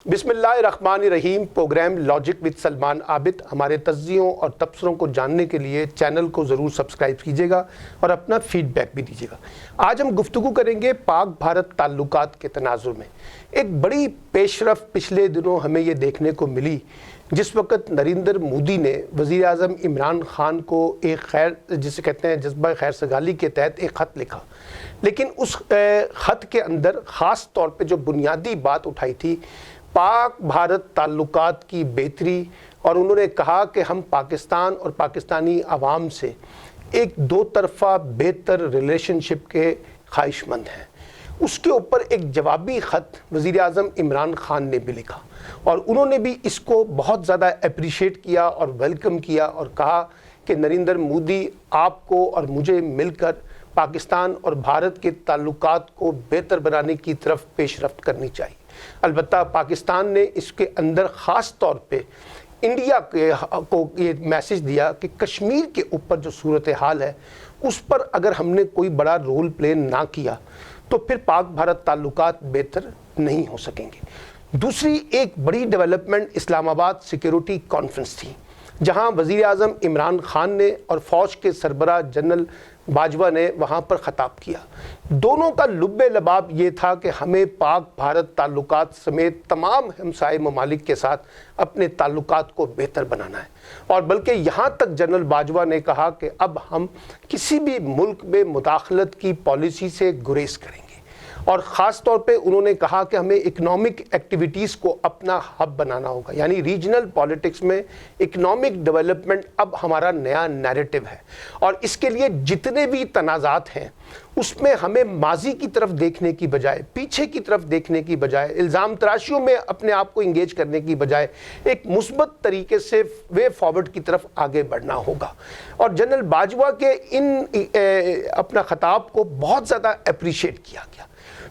बिस्मिल्लाहिर्रहमानिर्रहीम। Program logic with Salman Abid. हमारे तज्ज़ियों और तबसरों को जानने के लिए चैनल को ज़रूर सब्सक्राइब कीजिएगा और अपना फीडबैक भी दीजिएगा। आज हम गुफ्तगू करेंगे पाक भारत ताल्लुकात के तनाजुर में। एक बड़ी पेशरफ पिछले दिनों हमें ये देखने को मिली, जिस वक्त नरेंद्र मोदी ने वज़ीर आज़म इमरान ख़ान को एक खैर जिसे कहते हैं जज्बा खैर सगाली के तहत एक ख़त लिखा, लेकिन उस ख़त के अंदर ख़ास तौर पे जो बुनियादी बात उठाई थी पाक भारत ताल्लुकात की बेहतरी, और उन्होंने कहा कि हम पाकिस्तान और पाकिस्तानी आवाम से एक दो तरफ़ा बेहतर रिलेशनशिप के ख्वाहिशमंद हैं। उसके ऊपर एक जवाबी ख़त वज़ीर आज़म इमरान ख़ान ने भी लिखा और उन्होंने भी इसको बहुत ज़्यादा अप्रिशिएट किया और वेलकम किया और कहा कि नरेंद्र मोदी आपको और मुझे मिलकर पाकिस्तान और भारत के ताल्लुकात को बेहतर बनाने की तरफ पेशरफ्त करनी चाहिए। अलबत्ता पाकिस्तान ने इसके अंदर ख़ास तौर पे इंडिया को ये मैसेज दिया कि कश्मीर के ऊपर जो सूरत हाल है उस पर अगर हमने कोई बड़ा रोल प्ले ना किया तो फिर पाक भारत ताल्लुकात बेहतर नहीं हो सकेंगे। दूसरी एक बड़ी डेवलपमेंट इस्लामाबाद सिक्योरिटी कॉन्फ्रेंस थी, जहां वज़ीर आज़म इमरान ख़ान ने और फ़ौज के सरबराह जनरल बाजवा ने वहाँ पर ख़ताब किया। दोनों का लुब्बे लबाब ये था कि हमें पाक भारत ताल्लुकात समेत तमाम हमसाए ममालिक के साथ अपने ताल्लुकात को बेहतर बनाना है, और बल्कि यहाँ तक जनरल बाजवा ने कहा कि अब हम किसी भी मुल्क में मुदाखलत की पॉलिसी से गुरेज करेंगे, और ख़ास तौर पे उन्होंने कहा कि हमें इकनॉमिक एक्टिविटीज़ को अपना हब बनाना होगा, यानी रीजनल पॉलिटिक्स में इकनॉमिक डेवलपमेंट अब हमारा नया नैरेटिव है। और इसके लिए जितने भी तनाज़ात हैं उसमें हमें माजी की तरफ देखने की बजाय, पीछे की तरफ देखने की बजाय, इल्ज़ाम तराशियों में अपने आप को इंगेज करने की बजाय एक मुस्बत तरीके से वे फॉरवर्ड की तरफ आगे बढ़ना होगा। और जनरल बाजवा के अपना ख़ताब को बहुत ज़्यादा अप्रिशिएट किया गया।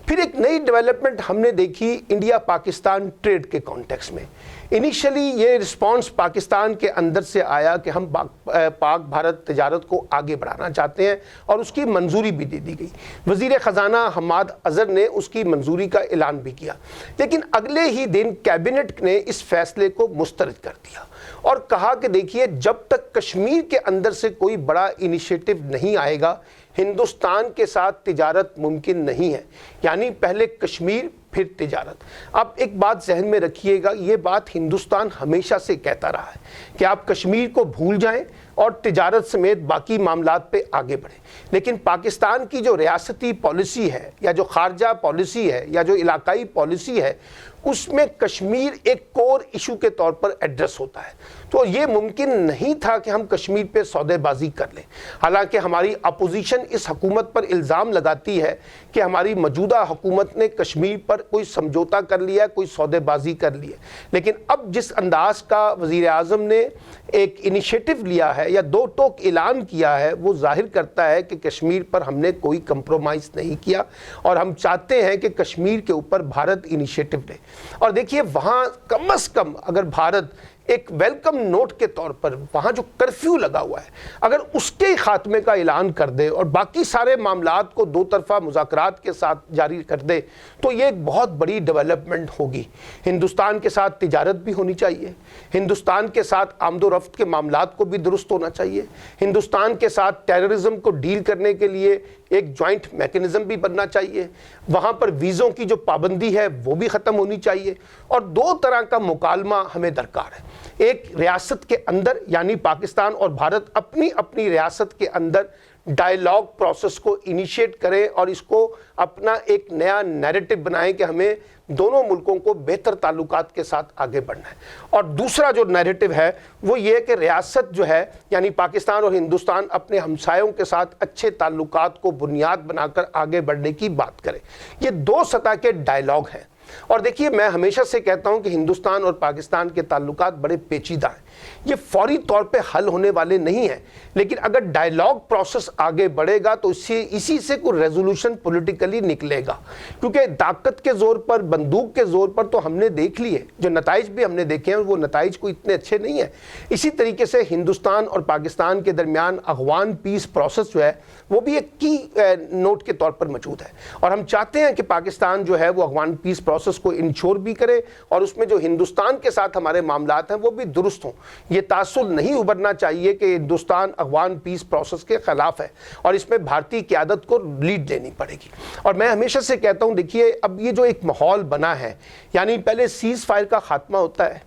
फिर एक नई डेवलपमेंट हमने देखी इंडिया पाकिस्तान ट्रेड के कॉन्टेक्स्ट में। इनिशियली ये रिस्पांस पाकिस्तान के अंदर से आया कि हम पाक भारत तिजारत को आगे बढ़ाना चाहते हैं, और उसकी मंजूरी भी दे दी गई। वज़ीर ख़जाना हम्माद अज़हर ने उसकी मंजूरी का ऐलान भी किया, लेकिन अगले ही दिन कैबिनेट ने इस फैसले को मुस्तरद कर दिया और कहा कि देखिए, जब तक कश्मीर के अंदर से कोई बड़ा इनिशिएटिव नहीं आएगा हिंदुस्तान के साथ तिजारत मुमकिन नहीं है, यानी पहले कश्मीर फिर तिजारत। अब एक बात जहन में रखिएगा, ये बात हिंदुस्तान हमेशा से कहता रहा है कि आप कश्मीर को भूल जाएं और तिजारत समेत बाकी मामलात पे आगे बढ़ें, लेकिन पाकिस्तान की जो रियासती पॉलिसी है या जो खारजा पॉलिसी है या जो इलाकाई पॉलिसी है उसमें कश्मीर एक कोर इशू के तौर पर एड्रेस होता है। तो ये मुमकिन नहीं था कि हम कश्मीर पे सौदेबाजी कर लें। हालांकि हमारी अपोजिशन इस हुकूमत पर इल्ज़ाम लगाती है कि हमारी मौजूदा हुकूमत ने कश्मीर पर कोई समझौता कर लिया, कोई सौदेबाजी कर ली है, लेकिन अब जिस अंदाज का वज़ीर आज़म ने एक इनिशिएटिव लिया है या दो टोक ऐलान किया है, वो जाहिर करता है कि कश्मीर पर हमने कोई कंप्रोमाइज़ नहीं किया और हम चाहते हैं कि कश्मीर के ऊपर भारत इनिशिएटिव ले। और देखिए, वहाँ कम से कम अगर भारत एक वेलकम नोट के तौर पर वहाँ जो कर्फ्यू लगा हुआ है अगर उसके खात्मे का ऐलान कर दे और बाकी सारे मामलात को दो तरफा मुज़ाकरात के साथ जारी कर दे तो ये एक बहुत बड़ी डेवलपमेंट होगी। हिंदुस्तान के साथ तिजारत भी होनी चाहिए, हिंदुस्तान के साथ आमदोरफ्त के मामलात को भी दुरुस्त होना चाहिए, हिंदुस्तान के साथ टेररिज्म को डील करने के लिए एक जॉइंट मैकेनिज्म भी बनना चाहिए, वहाँ पर वीज़ों की जो पाबंदी है वो भी ख़त्म होनी चाहिए, और दो तरह का मुकालमा हमें दरकार है। एक रियासत के अंदर यानी पाकिस्तान और भारत अपनी अपनी रियासत के अंदर डायलॉग प्रोसेस को इनिशिएट करें और इसको अपना एक नया नैरेटिव बनाएं कि हमें दोनों मुल्कों को बेहतर ताल्लुकात के साथ आगे बढ़ना है। और दूसरा जो नैरेटिव है वो ये कि रियासत जो है यानी पाकिस्तान और हिंदुस्तान अपने हमसायों के साथ अच्छे ताल्लुकात को बुनियाद बनाकर आगे बढ़ने की बात करें। ये दो सतह के डायलॉग हैं। और देखिए, मैं हमेशा से कहता हूं कि हिंदुस्तान और पाकिस्तान के ताल्लुकात बड़े पेचीदा हैं। یہ فوری طور پہ حل ہونے والے نہیں ہیں، لیکن اگر ڈائیلاگ پروسیس آگے بڑھے گا تو اسی سے کوئی ریزولوشن پولیٹیکلی نکلے گا، کیونکہ طاقت کے زور پر، بندوق کے زور پر تو ہم نے دیکھ لیے، جو نتائج بھی ہم نے دیکھے ہیں وہ نتائج کو اتنے اچھے نہیں ہیں۔ اسی طریقے سے ہندوستان اور پاکستان کے درمیان افغان پیس پروسیس جو ہے وہ بھی ایک کی نوٹ کے طور پر موجود ہے، اور ہم چاہتے ہیں کہ پاکستان جو ہے وہ افغان پیس پروسیس کو انشور بھی کرے، اور اس میں جو ہندوستان کے ساتھ ہمارے معاملات ہیں وہ بھی درست ہوں۔ یہ تاثر نہیں ابھرنا چاہیے کہ ہندوستان افغان پیس پروسیس کے خلاف ہے، اور اس میں بھارتی قیادت کو لیڈ لینی پڑے گی۔ اور میں ہمیشہ سے کہتا ہوں، دیکھیے اب یہ جو ایک ماحول بنا ہے، یعنی پہلے سیز فائر کا خاتمہ ہوتا ہے،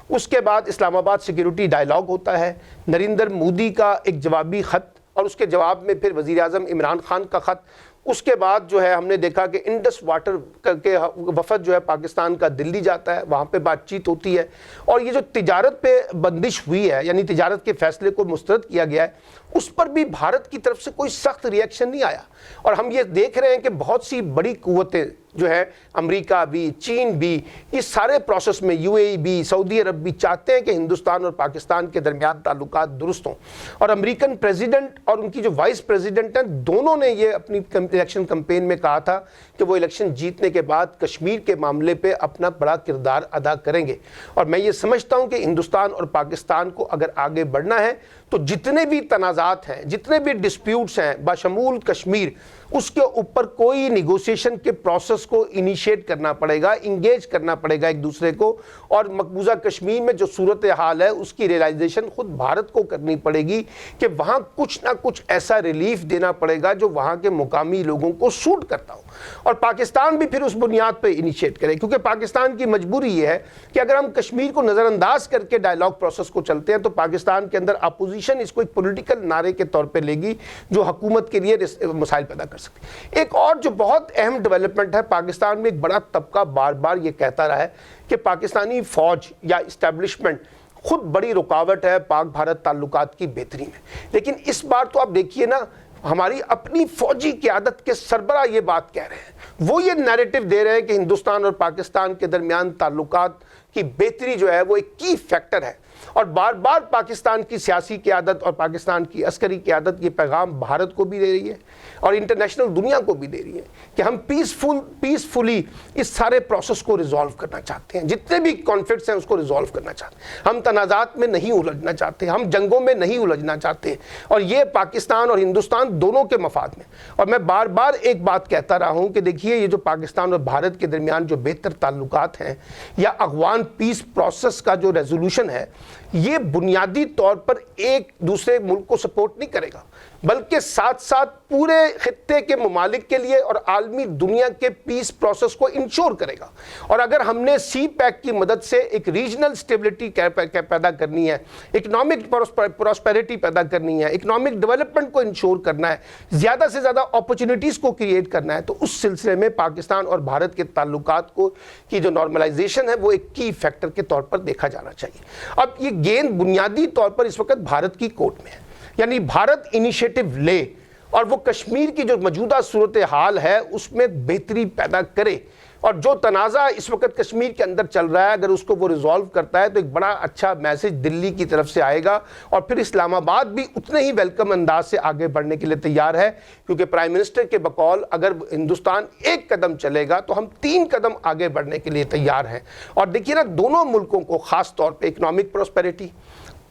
اس کے بعد اسلام آباد سیکیورٹی ڈائیلاگ ہوتا ہے، نریندر مودی کا ایک جوابی خط، اور اس کے جواب میں پھر وزیر اعظم عمران خان کا خط، اس کے بعد جو ہے ہم نے دیکھا کہ انڈس واٹر کے وفد جو ہے پاکستان کا دلی جاتا ہے، وہاں پہ بات چیت ہوتی ہے، اور یہ جو تجارت پہ بندش ہوئی ہے، یعنی تجارت کے فیصلے کو مسترد کیا گیا ہے، اس پر بھی بھارت کی طرف سے کوئی سخت ری ایکشن نہیں آیا۔ اور ہم یہ دیکھ رہے ہیں کہ بہت سی بڑی قوتیں جو ہے، امریکہ بھی، چین بھی، اس سارے پروسیس میں یو اے ای بھی، سعودی عرب بھی چاہتے ہیں کہ ہندوستان اور پاکستان کے درمیان تعلقات درست ہوں، اور امریکن پریزیڈنٹ اور ان کی جو وائس پریزیڈنٹ ہیں، دونوں نے یہ اپنی الیکشن کمپین میں کہا تھا کہ وہ الیکشن جیتنے کے بعد کشمیر کے معاملے پہ اپنا بڑا کردار ادا کریں گے۔ اور میں یہ سمجھتا ہوں کہ ہندوستان اور پاکستان کو اگر آگے بڑھنا ہے تو جتنے بھی تنازعات ہیں، جتنے بھی ڈسپیوٹس ہیں بشمول کشمیر، اس کے اوپر کوئی نیگوسیشن کے پروسیس کو انیشیٹ کرنا پڑے گا، انگیج کرنا پڑے گا ایک دوسرے کو، اور مقبوضہ کشمیر میں جو صورتحال ہے اس کی ریلائزیشن خود بھارت کو کرنی پڑے گی کہ وہاں کچھ نہ کچھ ایسا ریلیف دینا پڑے گا جو وہاں کے مقامی لوگوں کو سوٹ کرتا ہو، اور پاکستان بھی پھر اس بنیاد پہ انیشیٹ کرے، کیونکہ پاکستان کی مجبوری یہ ہے کہ اگر ہم کشمیر کو نظر انداز کر کے ڈائیلاگ پروسیس کو چلتے ہیں تو پاکستان کے اندر اپوزیشن اس کو ایک پولیٹیکل نعرے کے طور پہ لے گی جو حکومت کے لیے مسائل پیدا کر سکتی ہے۔ ایک اور جو بہت اہم ڈیولپمنٹ ہے، پاکستان میں ایک بڑا طبقہ بار بار یہ کہتا رہا ہے کہ پاکستانی فوج یا اسٹیبلشمنٹ خود بڑی رکاوٹ ہے پاک بھارت تعلقات کی بہتری میں، لیکن اس بار تو آپ دیکھیے نا، ہماری اپنی فوجی قیادت کے سربراہ یہ بات کہہ رہے ہیں، وہ یہ نیریٹو دے رہے ہیں کہ ہندوستان اور پاکستان کے درمیان تعلقات کی بہتری جو ہے وہ ایک کی فیکٹر ہے، اور بار بار پاکستان کی سیاسی قیادت اور پاکستان کی عسکری قیادت یہ پیغام بھارت کو بھی دے رہی ہے اور انٹرنیشنل دنیا کو بھی دے رہی ہے کہ ہم پیسفلی اس سارے پروسیس کو ریزالو کرنا چاہتے ہیں، جتنے بھی کانفلکٹس ہیں اس کو ریزالو کرنا چاہتے ہیں، ہم تنازعات میں نہیں الجھنا چاہتے، ہم جنگوں میں نہیں الجھنا چاہتے، اور یہ پاکستان اور ہندوستان دونوں کے مفاد میں۔ اور میں بار بار ایک بات کہتا رہا ہوں کہ دیکھیے یہ جو پاکستان اور بھارت کے درمیان جو بہتر تعلقات ہیں یا افغان پیس پروسیس کا جو ریزولوشن ہے، یہ بنیادی طور پر ایک دوسرے ملک کو سپورٹ نہیں کرے گا، بلکہ ساتھ ساتھ پورے خطے کے ممالک کے لیے اور عالمی دنیا کے پیس پروسیس کو انشور کرے گا۔ اور اگر ہم نے سی پیک کی مدد سے ایک ریجنل سٹیبلٹی پیدا کرنی ہے، اکنامک پراسپیرٹی پیدا کرنی ہے، اکنامک ڈیولپمنٹ کو انشور کرنا ہے، زیادہ سے زیادہ اپرچونٹیز کو کریٹ کرنا ہے، تو اس سلسلے میں پاکستان اور بھارت کے تعلقات کی جو نارملائزیشن ہے وہ ایک کی فیکٹر کے طور پر دیکھا جانا چاہیے۔ اب یہ گیند بنیادی طور پر اس وقت بھارت کی کورٹ میں ہے، یعنی بھارت انیشیٹو لے اور وہ کشمیر کی جو موجودہ صورتحال ہے اس میں بہتری پیدا کرے، اور جو تنازع اس وقت کشمیر کے اندر چل رہا ہے اگر اس کو وہ ریزالو کرتا ہے تو ایک بڑا اچھا میسج دلی کی طرف سے آئے گا، اور پھر اسلام آباد بھی اتنے ہی ویلکم انداز سے آگے بڑھنے کے لیے تیار ہے، کیونکہ پرائم منسٹر کے بقول اگر ہندوستان ایک قدم چلے گا تو ہم 3 قدم آگے بڑھنے کے لیے تیار ہیں۔ اور دیکھیے نا، دونوں ملکوں کو خاص طور پہ اکنامک پراسپیرٹی،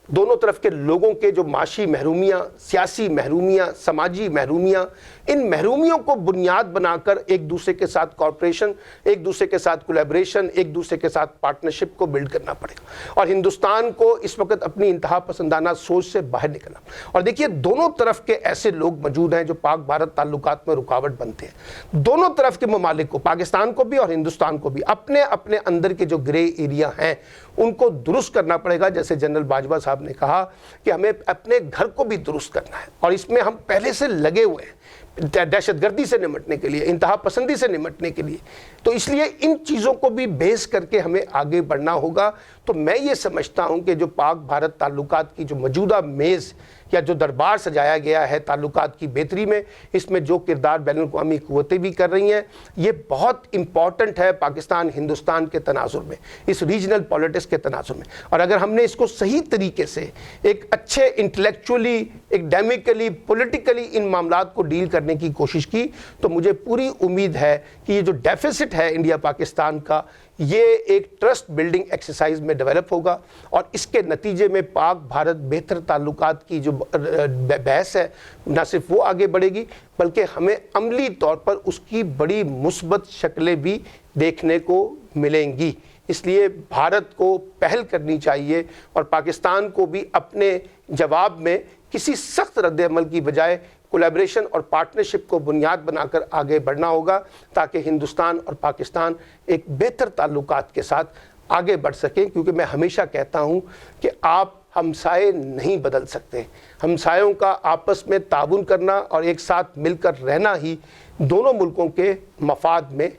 دونوں طرف کے لوگوں کے جو معاشی محرومیاں، سیاسی محرومیاں، سماجی محرومیاں، ان محرومیوں کو بنیاد بنا کر ایک دوسرے کے ساتھ کوآپریشن، ایک دوسرے کے ساتھ کولیبریشن، ایک دوسرے کے ساتھ پارٹنرشپ کو بلڈ کرنا پڑے گا، اور ہندوستان کو اس وقت اپنی انتہا پسندانہ سوچ سے باہر نکلنا۔ اور دیکھیے دونوں طرف کے ایسے لوگ موجود ہیں جو پاک بھارت تعلقات میں رکاوٹ بنتے ہیں، دونوں طرف کے ممالک کو، پاکستان کو بھی اور ہندوستان کو بھی، اپنے اپنے اندر کے جو گرے ایریا ہیں ان کو درست کرنا پڑے گا۔ جیسے جنرل باجوہ صاحب نے کہا کہ ہمیں اپنے گھر کو بھی درست کرنا ہے، اور اس میں ہم پہلے سے لگے ہوئے ہیں، दहशत गर्दी से निमटने के लिए, इंतहा पसंदी से निमटने के लिए। तो इसलिए इन चीज़ों को भी बेस करके हमें आगे बढ़ना होगा। तो मैं ये समझता हूँ कि जो पाक भारत ताल्लुकात की जो मौजूदा मेज़ या जो दरबार सजाया गया है ताल्लुकात की बेहतरी में, इसमें जो किरदार बैनुल-अक़वामी क़ुव्वतें भी कर रही हैं, ये बहुत इम्पॉर्टेंट है पाकिस्तान हिंदुस्तान के तनाज़ुर में, इस रीजनल पॉलिटिक्स के तनाज़ुर में। और अगर हमने इसको सही तरीके से एक अच्छे इंटेलेक्चुअली, एकेडमिकली, पॉलिटिकली इन मामलात को डील करने की कोशिश की, तो मुझे पूरी उम्मीद है कि ये जो डेफिसिट है इंडिया पाकिस्तान का, ये एक ट्रस्ट बिल्डिंग एक्सरसाइज में डेवलप होगा और इसके नतीजे में पाक भारत बेहतर ताल्लुकात की जो बहस है, न सिर्फ वो आगे बढ़ेगी बल्कि हमें अमली तौर पर उसकी बड़ी मुस्बत शक्लें भी देखने को मिलेंगी। इसलिए भारत को पहल करनी चाहिए और पाकिस्तान को भी अपने जवाब में किसी सख्त रद्द-ए-अमल की बजाय कोलैबोरेशन और पार्टनरशिप को बुनियाद बनाकर आगे बढ़ना होगा, ताकि हिंदुस्तान और पाकिस्तान एक बेहतर ताल्लुकात के साथ आगे बढ़ सकें। क्योंकि मैं हमेशा कहता हूं कि आप हमसाये नहीं बदल सकते, हमसायों का आपस में ताउन करना और एक साथ मिलकर रहना ही दोनों मुल्कों के मफाद में